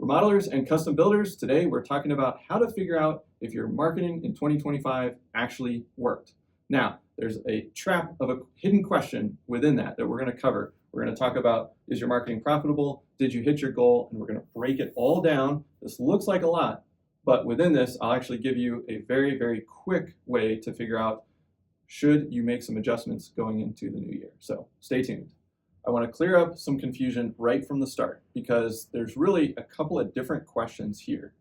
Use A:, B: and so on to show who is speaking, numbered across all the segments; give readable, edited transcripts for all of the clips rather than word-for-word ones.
A: Remodelers and custom builders, today we're talking about how to figure out if your marketing in 2025 actually worked. Now, there's a trap of a hidden question within that we're going to cover. We're going to talk about, is your marketing profitable? Did you hit your goal? And we're going to break it all down. This looks like a lot, but within this, I'll actually give you a very, very quick way to figure out should you make some adjustments going into the new year. So stay tuned. I want to clear up some confusion right from the start because there's really a couple of different questions here.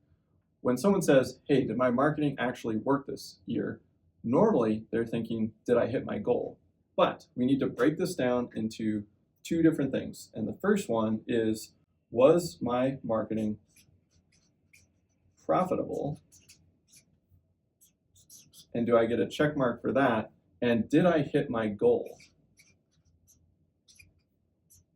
A: When someone says, hey, did my marketing actually work this year? Normally, they're thinking, did I hit my goal? But we need to break this down into two different things. And the first one is, was my marketing profitable? And do I get a check mark for that? And did I hit my goal?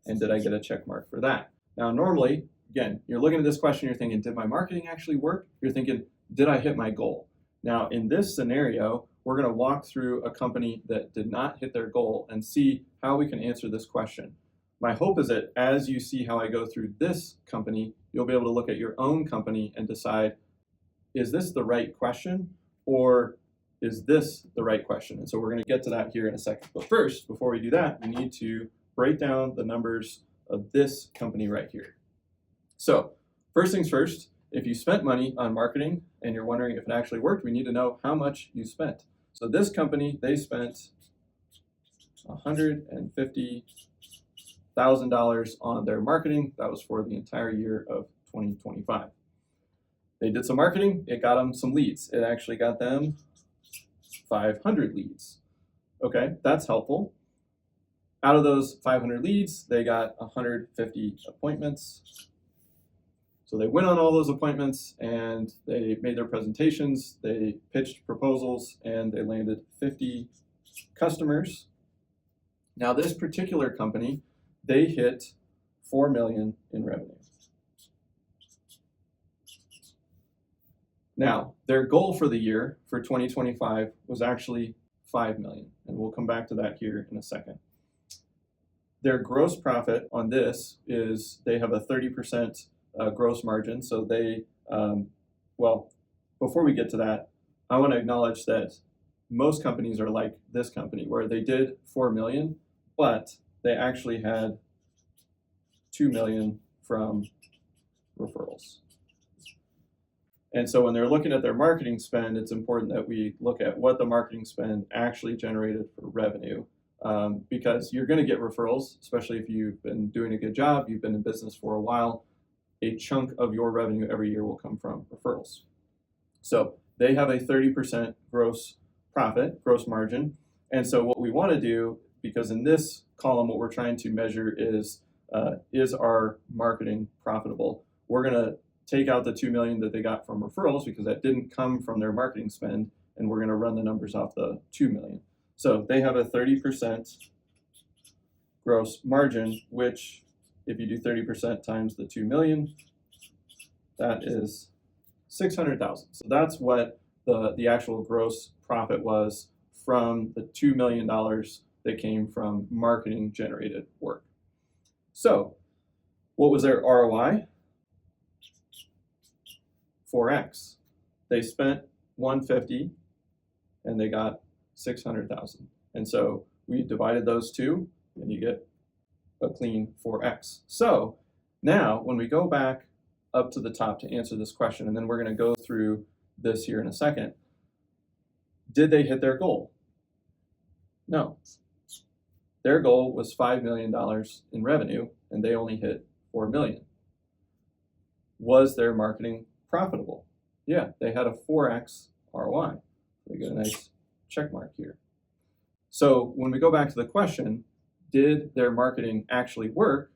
A: And did I get a check mark for that? Now, normally, again, you're looking at this question, you're thinking, did my marketing actually work? You're thinking, did I hit my goal? Now, in this scenario, we're going to walk through a company that did not hit their goal and see how we can answer this question. My hope is that as you see how I go through this company, you'll be able to look at your own company and decide, is this the right question or is this the right question? And so we're going to get to that here in a second. But first, before we do that, we need to break down the numbers of this company right here. So first things first, if you spent money on marketing and you're wondering if it actually worked, we need to know how much you spent. So this company, they spent $150,000 on their marketing. That was for the entire year of 2025. They did some marketing, it got them some leads. It actually got them 500 leads. Okay, that's helpful. Out of those 500 leads, they got 150 appointments. So they went on all those appointments and they made their presentations, they pitched proposals, and they landed 50 customers. Now this particular company, they hit 4 million in revenue. Now, their goal for the year for 2025 was actually 5 million, and we'll come back to that here in a second. Their gross profit on this is they have a 30% gross margin. So they, well, before we get to that, I want to acknowledge that most companies are like this company where they did 4 million, but they actually had 2 million from referrals. And so when they're looking at their marketing spend, it's important that we look at what the marketing spend actually generated for revenue. Because you're going to get referrals, especially if you've been doing a good job, you've been in business for a while, a chunk of your revenue every year will come from referrals. So they have a 30% gross profit, gross margin. And so what we want to do, because in this column, what we're trying to measure is our marketing profitable? We're going to take out the 2 million that they got from referrals because that didn't come from their marketing spend, and we're going to run the numbers off the 2 million. So they have a 30% gross margin, which if you do 30% times the 2 million, that is 600,000. So that's what the actual gross profit was from the $2 million that came from marketing generated work. So what was their ROI? 4x. They spent 150 and they got 600,000. And so we divided those two and you get a clean 4x. So now when we go back up to the top to answer this question, and then we're going to go through this here in a second, did they hit their goal? No. Their goal was $5 million in revenue and they only hit 4 million. Was their marketing profitable? Yeah, they had a 4x ROI. They get a nice check mark here. So when we go back to the question, did their marketing actually work?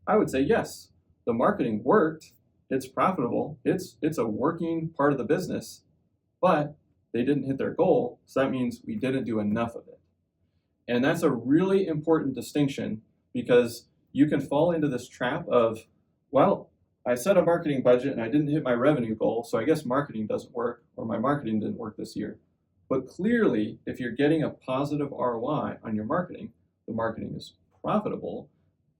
A: I would say yes. The marketing worked. It's profitable. It's a working part of the business, but they didn't hit their goal. So that means we didn't do enough of it. And that's a really important distinction because you can fall into this trap of, well, I set a marketing budget and I didn't hit my revenue goal, so I guess marketing doesn't work, or my marketing didn't work this year. But clearly, if you're getting a positive ROI on your marketing, the marketing is profitable.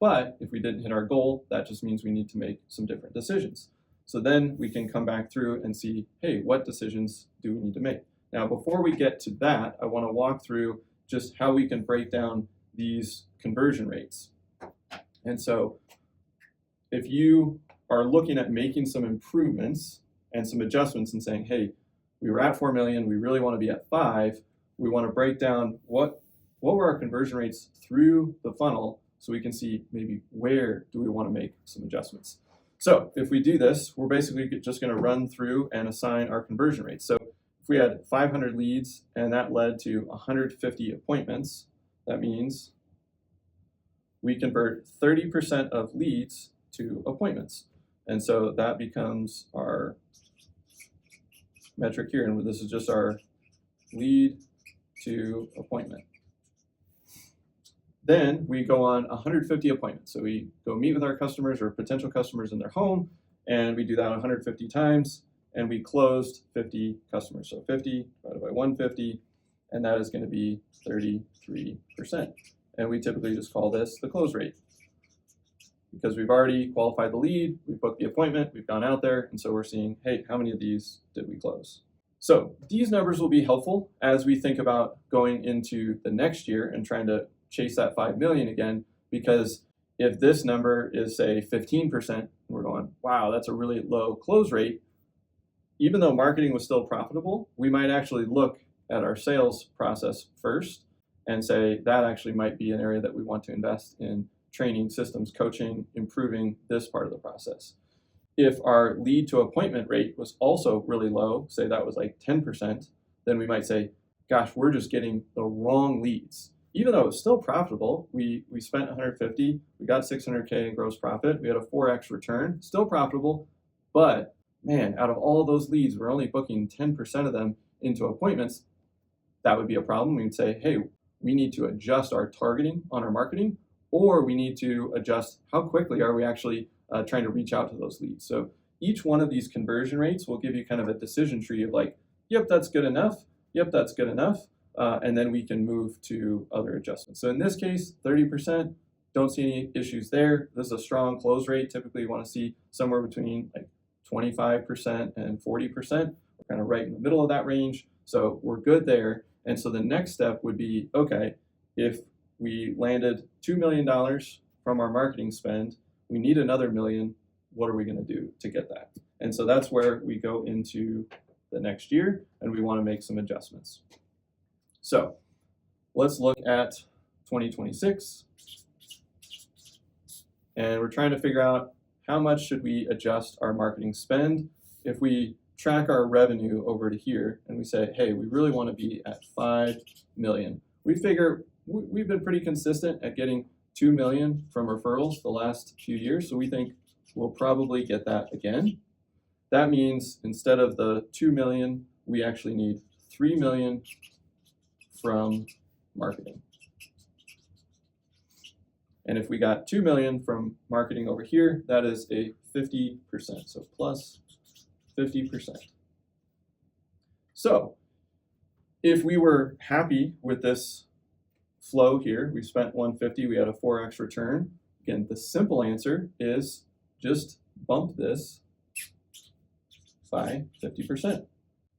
A: But if we didn't hit our goal, that just means we need to make some different decisions. So then we can come back through and see, hey, what decisions do we need to make? Now, before we get to that, I want to walk through just how we can break down these conversion rates. And so if you are looking at making some improvements and some adjustments and saying, hey, we were at 4 million, we really want to be at 5, we want to break down what were our conversion rates through the funnel so we can see maybe where do we want to make some adjustments. So if we do this, we're basically just going to run through and assign our conversion rates. So if we had 500 leads and that led to 150 appointments, that means we convert 30% of leads to appointments. And so that becomes our metric here, and this is just our lead to appointment. Then we go on 150 appointments. So we go meet with our customers or potential customers in their home, and we do that 150 times, and we closed 50 customers. So 50 divided by 150, and that is going to be 33%. And we typically just call this the close rate, because we've already qualified the lead, we've booked the appointment, we've gone out there, and so we're seeing, hey, how many of these did we close? So these numbers will be helpful as we think about going into the next year and trying to chase that 5 million again, because if this number is, say, 15%, we're going, wow, that's a really low close rate. Even though marketing was still profitable, we might actually look at our sales process first and say that actually might be an area that we want to invest in training, systems, coaching, improving this part of the process. If our lead to appointment rate was also really low, say that was like 10%, then we might say, gosh, we're just getting the wrong leads. Even though it's still profitable, we spent 150, we got 600K in gross profit, we had a 4x return, still profitable, but man, out of all those leads, we're only booking 10% of them into appointments. That would be a problem. We'd say, hey, we need to adjust our targeting on our marketing, or we need to adjust how quickly are we actually trying to reach out to those leads. So each one of these conversion rates will give you kind of a decision tree of like, yep, that's good enough. Yep, that's good enough. And then we can move to other adjustments. So in this case, 30%, don't see any issues there. This is a strong close rate. Typically you want to see somewhere between like 25% and 40%. We're kind of right in the middle of that range. So we're good there. And so the next step would be, okay, if we landed $2 million from our marketing spend, we need another $1 million. What are we going to do to get that? And so that's where we go into the next year and we want to make some adjustments. So let's look at 2026. And we're trying to figure out how much should we adjust our marketing spend. If we track our revenue over to here and we say, hey, we really want to be at 5 million. We figure we've been pretty consistent at getting 2 million from referrals the last few years. So we think we'll probably get that again. That means instead of the 2 million, we actually need 3 million from marketing. And if we got 2 million from marketing over here, that is a 50%, so plus 50%. So if we were happy with this flow here, we spent 150, we had a 4x return. Again, the simple answer is just bump this by 50%.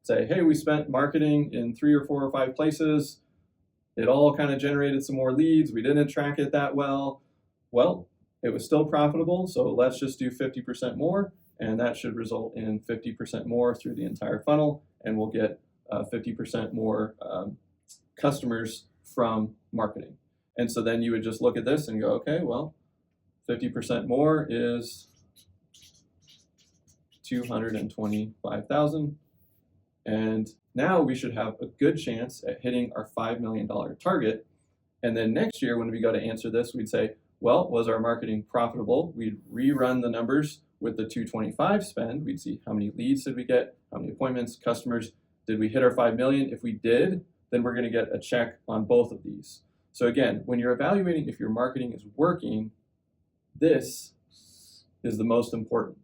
A: Say, hey, we spent marketing in 3 or 4 or 5 places. It all kind of generated some more leads. We didn't track it that well. Well, it was still profitable, so let's just do 50% more, and that should result in 50% more through the entire funnel, and we'll get 50% more customers from marketing. And so then you would just look at this and go, okay, well, 50% more is 225,000. And now we should have a good chance at hitting our $5 million target. And then next year, when we go to answer this, we'd say, well, was our marketing profitable? We'd rerun the numbers with the 225 spend. We'd see how many leads did we get, how many appointments, customers, did we hit our 5 million? If we did, then we're going to get a check on both of these. So again, when you're evaluating if your marketing is working, this is the most important,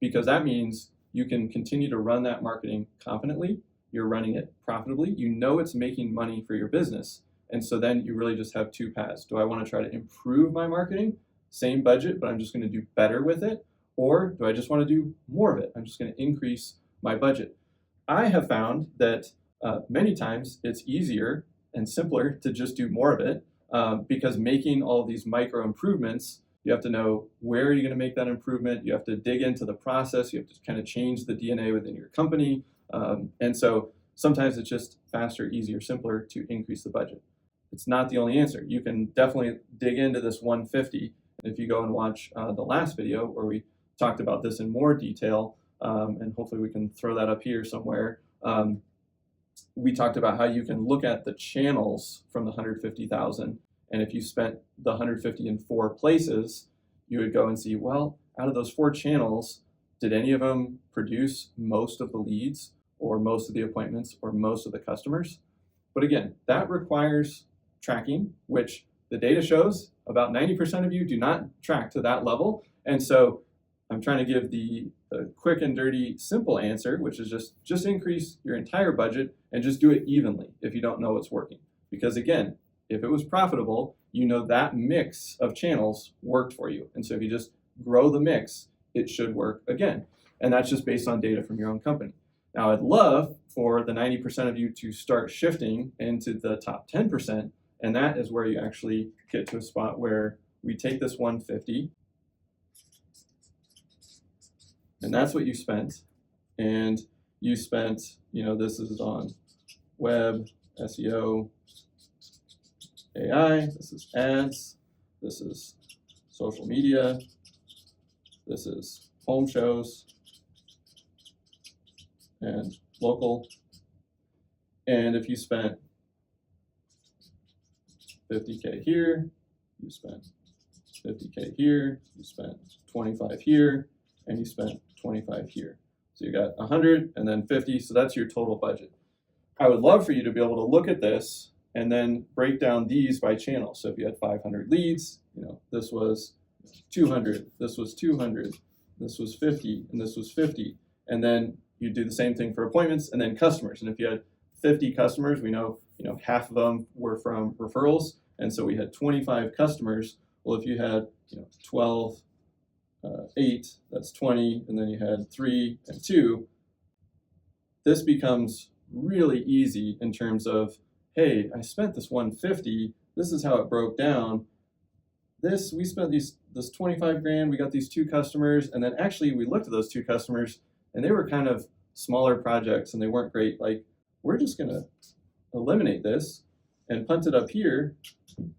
A: because that means you can continue to run that marketing confidently. You're running it profitably. You know it's making money for your business. And so then you really just have 2 paths. Do I want to try to improve my marketing? Same budget, but I'm just going to do better with it. Or do I just want to do more of it? I'm just going to increase my budget. I have found that many times it's easier and simpler to just do more of it because making all these micro improvements, you have to know where you're going to make that improvement. You have to dig into the process. You have to kind of change the DNA within your company. And so sometimes it's just faster, easier, simpler to increase the budget. It's not the only answer. You can definitely dig into this 150. And if you go and watch the last video where we talked about this in more detail, and hopefully we can throw that up here somewhere, we talked about how you can look at the channels from the 150,000. And if you spent the 150 in 4 places, you would go and see, well, out of those 4 channels, did any of them produce most of the leads or most of the appointments or most of the customers? But again, that requires tracking, which the data shows about 90% of you do not track to that level. And so I'm trying to give the quick and dirty simple answer, which is just increase your entire budget and just do it evenly if you don't know what's working. Because again, if it was profitable, you know that mix of channels worked for you. And so if you just grow the mix, it should work again. And that's just based on data from your own company. Now, I'd love for the 90% of you to start shifting into the top 10%. And that is where you actually get to a spot where we take this 150, and that's what you spent. And you spent, this is on web, SEO, AI, this is ads, this is social media, this is home shows, and local. And if you spent 50K here, you spent 50K here, you spent 25 here, and you spent 25 here. So you got 100 and then 50, so that's your total budget. I would love for you to be able to look at this and then break down these by channel. So if you had 500 leads, this was 200, this was 200, this was 50, and this was 50. And then you do the same thing for appointments and then customers. And if you had 50 customers, we know, half of them were from referrals. And so we had 25 customers. Well, if you had, 12, 8, that's 20, and then you had 3 and 2, this becomes really easy in terms of, hey, I spent this 150, this is how it broke down. We spent this 25 grand, we got these 2 customers, and then actually we looked at those 2 customers and they were kind of smaller projects and they weren't great. Like, we're just gonna eliminate this and punt it up here,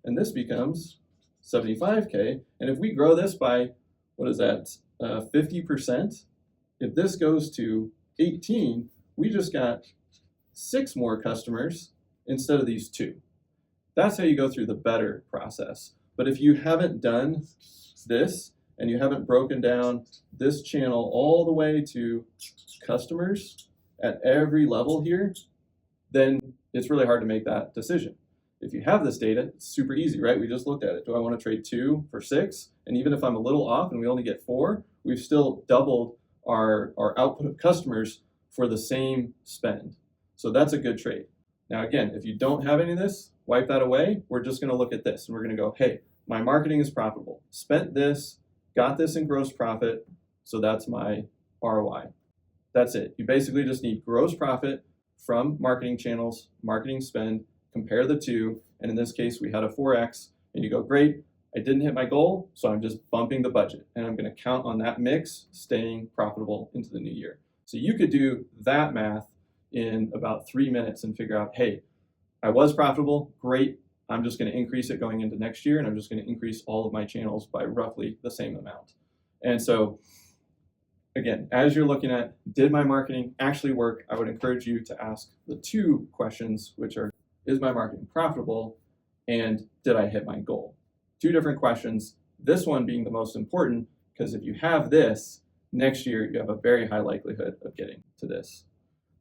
A: and this becomes 75K. And if we grow this by, 50%, if this goes to 18, we just got 6 more customers instead of these 2. That's how you go through the better process. But if you haven't done this and you haven't broken down this channel all the way to customers at every level here, then it's really hard to make that decision. If you have this data, it's super easy, right? We just looked at it. Do I want to trade 2 for 6? And even if I'm a little off and we only get 4, we've still doubled our output of customers for the same spend. So that's a good trade. Now, again, if you don't have any of this, wipe that away. We're just going to look at this and we're going to go, hey, my marketing is profitable. Spent this, got this in gross profit, so that's my ROI. That's it. You basically just need gross profit from marketing channels, marketing spend, compare the 2, and in this case, we had a 4x, and you go, great, I didn't hit my goal, so I'm just bumping the budget, and I'm going to count on that mix staying profitable into the new year. So you could do that math in about 3 minutes and figure out, hey, I was profitable, great, I'm just going to increase it going into next year, and I'm just going to increase all of my channels by roughly the same amount. And so, again, as you're looking at, did my marketing actually work, I would encourage you to ask the 2 questions, which are, is my marketing profitable, and did I hit my goal? 2 different questions, this one being the most important, because if you have this, next year you have a very high likelihood of getting to this.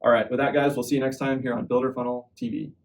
A: All right, with that, guys, we'll see you next time here on Builder Funnel TV.